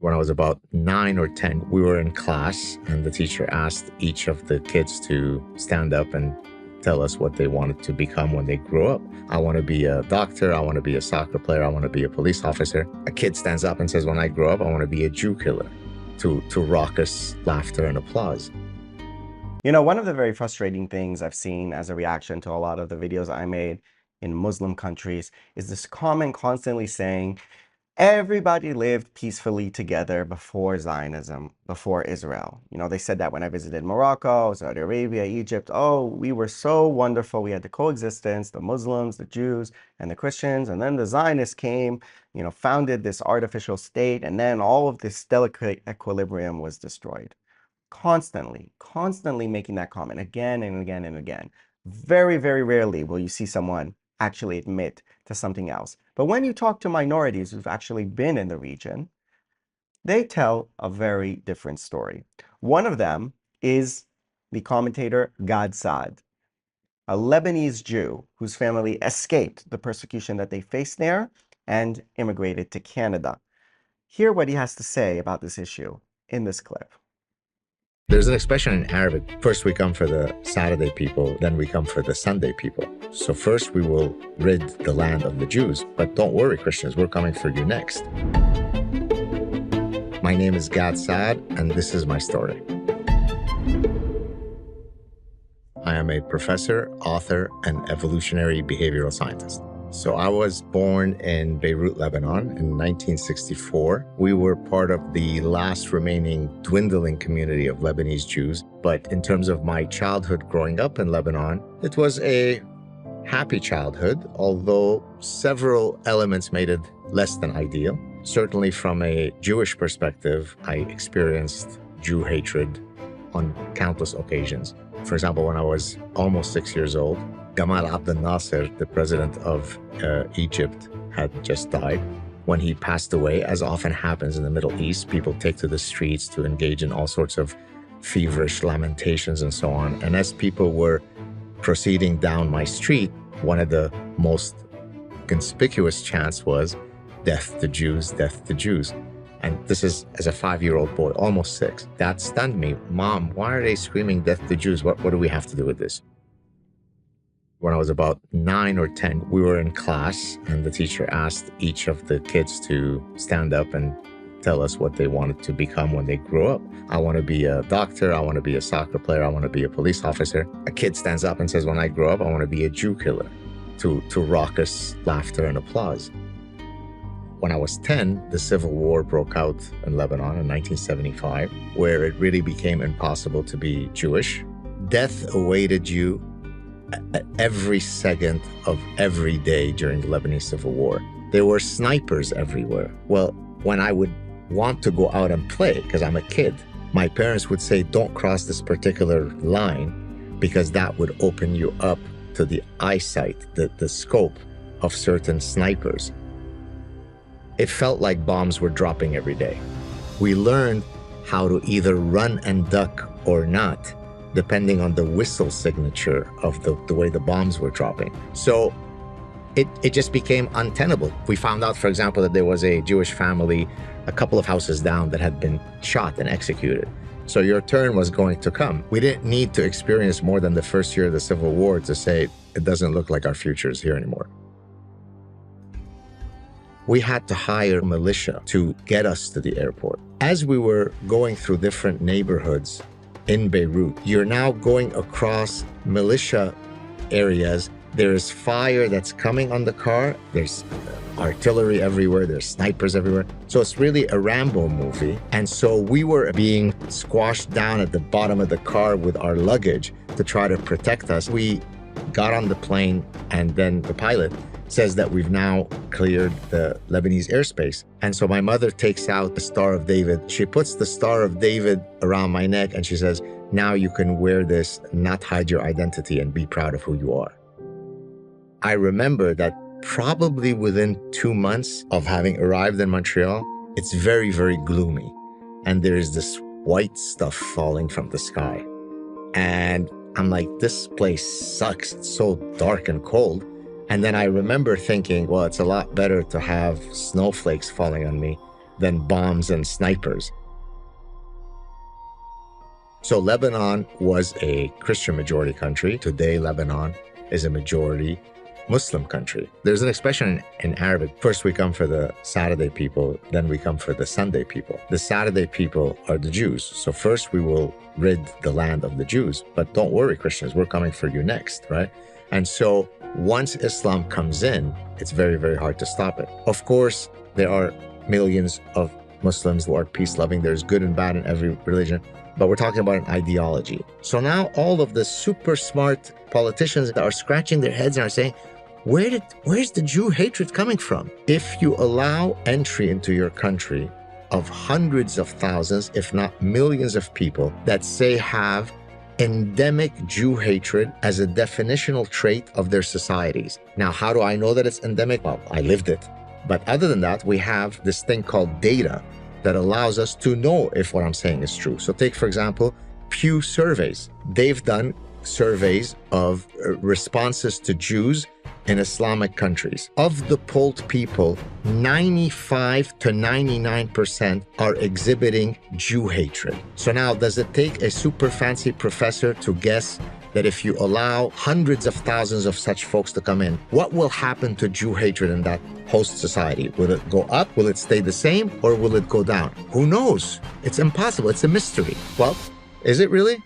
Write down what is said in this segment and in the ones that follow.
When I was about 9 or 10, we were in class and the teacher asked each of the kids to stand up and tell us what they wanted to become when they grew up. I want to be a doctor, I want to be a soccer player, I want to be a police officer. A kid stands up and says, when I grow up, I want to be a Jew killer, to raucous laughter and applause. You know, one of the very frustrating things I've seen as a reaction to a lot of the videos I made in Muslim countries is this comment constantly saying, everybody lived peacefully together before Zionism, before Israel. You know, they said that when I visited Morocco, Saudi Arabia, Egypt. Oh, we were so wonderful. We had the coexistence, the Muslims, the Jews, and the Christians. And then the Zionists came, you know, founded this artificial state. And then all of this delicate equilibrium was destroyed. Constantly making that comment again and again and again. Very, very rarely will you see someone actually admit to something else. But when you talk to minorities who've actually been in the region, they tell a very different story. One of them is the commentator Saad, a Lebanese Jew whose family escaped the persecution that they faced there and immigrated to Canada. Hear what he has to say about this issue in this clip. There's an expression in Arabic, first we come for the Saturday people, then we come for the Sunday people. So first we will rid the land of the Jews, but don't worry, Christians, we're coming for you next. My name is Saad, and this is my story. I am a professor, author, and evolutionary behavioral scientist. So I was born in Beirut, Lebanon in 1964. We were part of the last remaining dwindling community of Lebanese Jews. But in terms of my childhood growing up in Lebanon, it was a happy childhood, although several elements made it less than ideal. Certainly from a Jewish perspective, I experienced Jew hatred on countless occasions. For example, when I was almost 6 years old, Gamal Abdel Nasser, the president of Egypt, had just died. When he passed away, as often happens in the Middle East, people take to the streets to engage in all sorts of feverish lamentations and so on. And as people were proceeding down my street, one of the most conspicuous chants was, "Death to Jews, death to Jews." And this is as a 5-year-old boy, almost 6. That stunned me. Mom, why are they screaming death to Jews? What do we have to do with this? When I was about 9 or 10, we were in class and the teacher asked each of the kids to stand up and tell us what they wanted to become when they grew up. I want to be a doctor, I want to be a soccer player, I want to be a police officer. A kid stands up and says, when I grow up, I want to be a Jew killer, to raucous laughter and applause. When I was 10, the Civil War broke out in Lebanon in 1975, where it really became impossible to be Jewish. Death awaited you every second of every day during the Lebanese Civil War. There were snipers everywhere. Well, when I would want to go out and play, because I'm a kid, my parents would say, don't cross this particular line because that would open you up to the eyesight, the scope of certain snipers. It felt like bombs were dropping every day. We learned how to either run and duck or not, depending on the whistle signature of the way the bombs were dropping. So it just became untenable. We found out, for example, that there was a Jewish family a couple of houses down that had been shot and executed. So your turn was going to come. We didn't need to experience more than the first year of the Civil War to say, it doesn't look like our future is here anymore. We had to hire militia to get us to the airport. As we were going through different neighborhoods in Beirut, you're now going across militia areas. There's fire that's coming on the car. There's artillery everywhere. There's snipers everywhere. So it's really a Rambo movie. And so we were being squashed down at the bottom of the car with our luggage to try to protect us. We got on the plane, and then the pilot says that we've now cleared the Lebanese airspace. And so my mother takes out the Star of David. She puts the Star of David around my neck and she says, now you can wear this, not hide your identity, and be proud of who you are. I remember that probably within 2 months of having arrived in Montreal, it's very, very gloomy. And there is this white stuff falling from the sky. And I'm like, this place sucks. It's so dark and cold. And then I remember thinking, well, it's a lot better to have snowflakes falling on me than bombs and snipers. So Lebanon was a Christian majority country. Today, Lebanon is a majority Muslim country. There's an expression in Arabic, first we come for the Saturday people, then we come for the Sunday people. The Saturday people are the Jews. So first we will rid the land of the Jews. But don't worry, Christians, we're coming for you next, right? And so once Islam comes in, it's very, very hard to stop it. Of course, there are millions of Muslims who are peace-loving. There's good and bad in every religion. But we're talking about an ideology. So now all of the super smart politicians that are scratching their heads and are saying, where's the Jew hatred coming from? If you allow entry into your country of hundreds of thousands, if not millions of people that say have endemic Jew hatred as a definitional trait of their societies. Now, how do I know that it's endemic? Well, I lived it. But other than that, we have this thing called data that allows us to know if what I'm saying is true. So take, for example, Pew surveys. They've done surveys of responses to Jews in Islamic countries. Of the polled people, 95 to 99% are exhibiting Jew hatred. So now, does it take a super fancy professor to guess that if you allow hundreds of thousands of such folks to come in, what will happen to Jew hatred in that host society? Will it go up? Will it stay the same? Or will it go down? Who knows? It's impossible. It's a mystery. Well, is it really?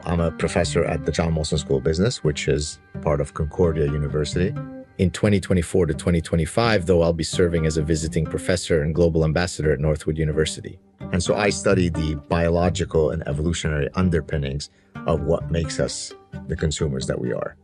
I'm a professor at the John Molson School of Business, which is part of Concordia University. In 2024 to 2025, though, I'll be serving as a visiting professor and global ambassador at Northwood University. And so I study the biological and evolutionary underpinnings of what makes us the consumers that we are.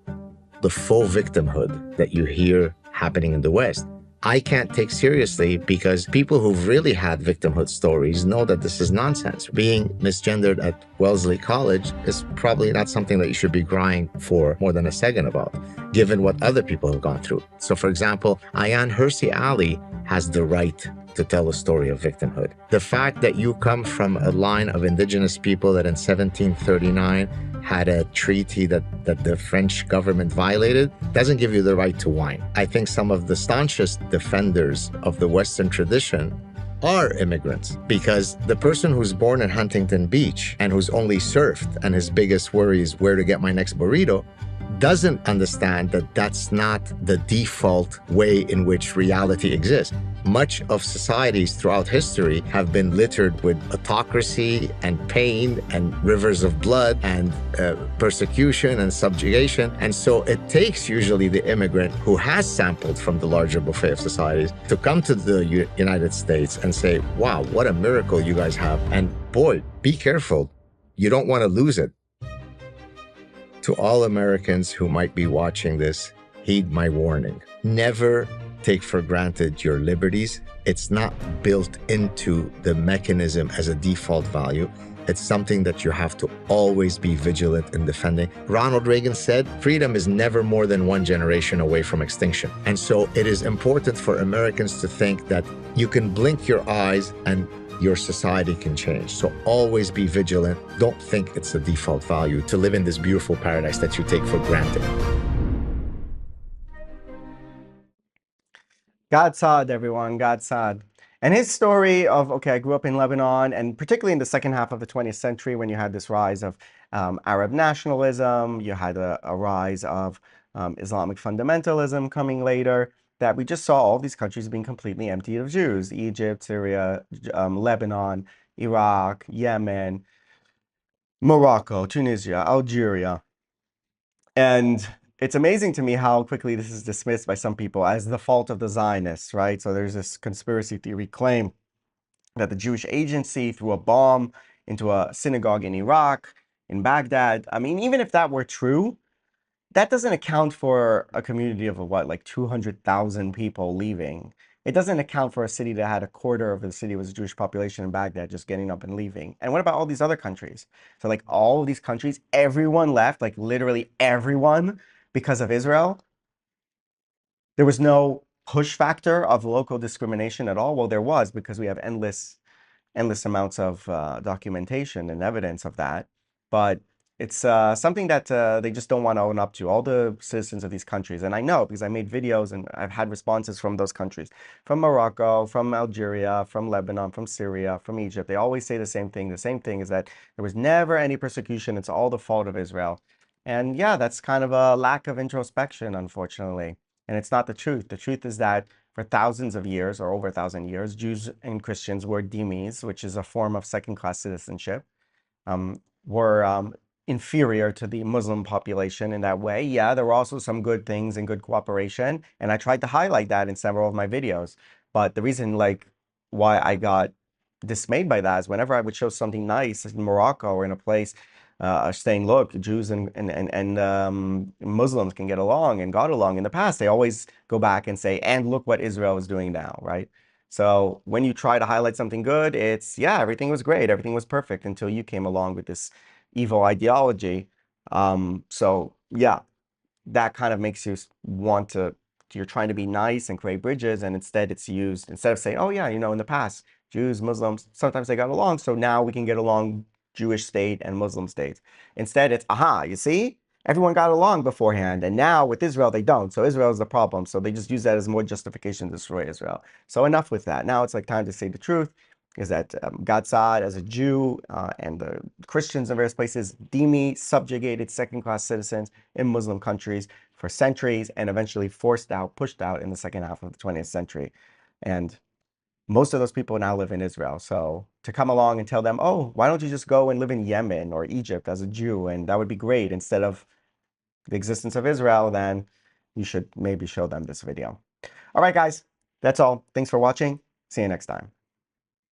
The full victimhood that you hear happening in the West, I can't take seriously because people who've really had victimhood stories know that this is nonsense. Being misgendered at Wellesley College is probably not something that you should be crying for more than a second about, given what other people have gone through. So for example, Ayaan Hirsi Ali has the right to tell a story of victimhood. The fact that you come from a line of indigenous people that in 1739 had a treaty that the French government violated doesn't give you the right to whine. I think some of the staunchest defenders of the Western tradition are immigrants, because the person who's born in Huntington Beach and who's only surfed and his biggest worry is where to get my next burrito doesn't understand that that's not the default way in which reality exists. Much of societies throughout history have been littered with autocracy and pain and rivers of blood and persecution and subjugation. And so it takes usually the immigrant who has sampled from the larger buffet of societies to come to the United States and say, wow, what a miracle you guys have. And boy, be careful. You don't want to lose it. To all Americans who might be watching this, heed my warning. Never take for granted your liberties. It's not built into the mechanism as a default value. It's something that you have to always be vigilant in defending. Ronald Reagan said, freedom is never more than one generation away from extinction. And so it is important for Americans to think that you can blink your eyes and your society can change. So always be vigilant. Don't think it's a default value to live in this beautiful paradise that you take for granted. God Saad, everyone, God Saad. And his story of, okay, I grew up in Lebanon, and particularly in the second half of the 20th century when you had this rise of Arab nationalism, you had a rise of Islamic fundamentalism coming later, that we just saw all these countries being completely emptied of Jews. Egypt, Syria, Lebanon, Iraq, Yemen, Morocco, Tunisia, Algeria. And it's amazing to me how quickly this is dismissed by some people as the fault of the Zionists, right? So there's this conspiracy theory claim that the Jewish agency threw a bomb into a synagogue in Iraq, in Baghdad. I mean, even if that were true, that doesn't account for a community of what, like 200,000 people leaving. It doesn't account for a city that had a quarter of the city was a Jewish population in Baghdad just getting up and leaving. And what about all these other countries? So like all of these countries, everyone left, like literally everyone, because of Israel. There was no push factor of local discrimination at all. Well, there was, because we have endless amounts of documentation and evidence of that. But It's something that they just don't want to own up to, all the citizens of these countries. And I know because I made videos and I've had responses from those countries, from Morocco, from Algeria, from Lebanon, from Syria, from Egypt. They always say the same thing. The same thing is that there was never any persecution. It's all the fault of Israel. And yeah, that's kind of a lack of introspection, unfortunately. And it's not the truth. The truth is that for thousands of years, or over 1,000 years, Jews and Christians were dhimmis, which is a form of second-class citizenship, were inferior to the Muslim population in that way. Yeah, there were also some good things and good cooperation, and I tried to highlight that in several of my videos. But the reason, like, why I got dismayed by that is whenever I would show something nice in Morocco or in a place, saying, look, Jews and Muslims can get along and got along in the past, they always go back and say, and look what Israel is doing now, right? So when you try to highlight something good, it's, yeah, everything was great, everything was perfect until you came along with this evil ideology. So yeah, that kind of makes you want to, you're trying to be nice and create bridges, and instead it's used, instead of saying, oh yeah, you know, in the past, Jews, Muslims, sometimes they got along, so now we can get along, Jewish state and Muslim state. Instead it's, aha, you see? Everyone got along beforehand, and now with Israel, they don't. So Israel is the problem. So they just use that as more justification to destroy Israel. So enough with that. Now it's like time to say the truth, is that God Saad, as a Jew, and the Christians in various places, dhimmi, subjugated second-class citizens in Muslim countries for centuries, and eventually forced out, pushed out in the second half of the 20th century. And most of those people now live in Israel. So to come along and tell them, oh, why don't you just go and live in Yemen or Egypt as a Jew, and that would be great, instead of the existence of Israel, then you should maybe show them this video. All right, guys, that's all. Thanks for watching. See you next time.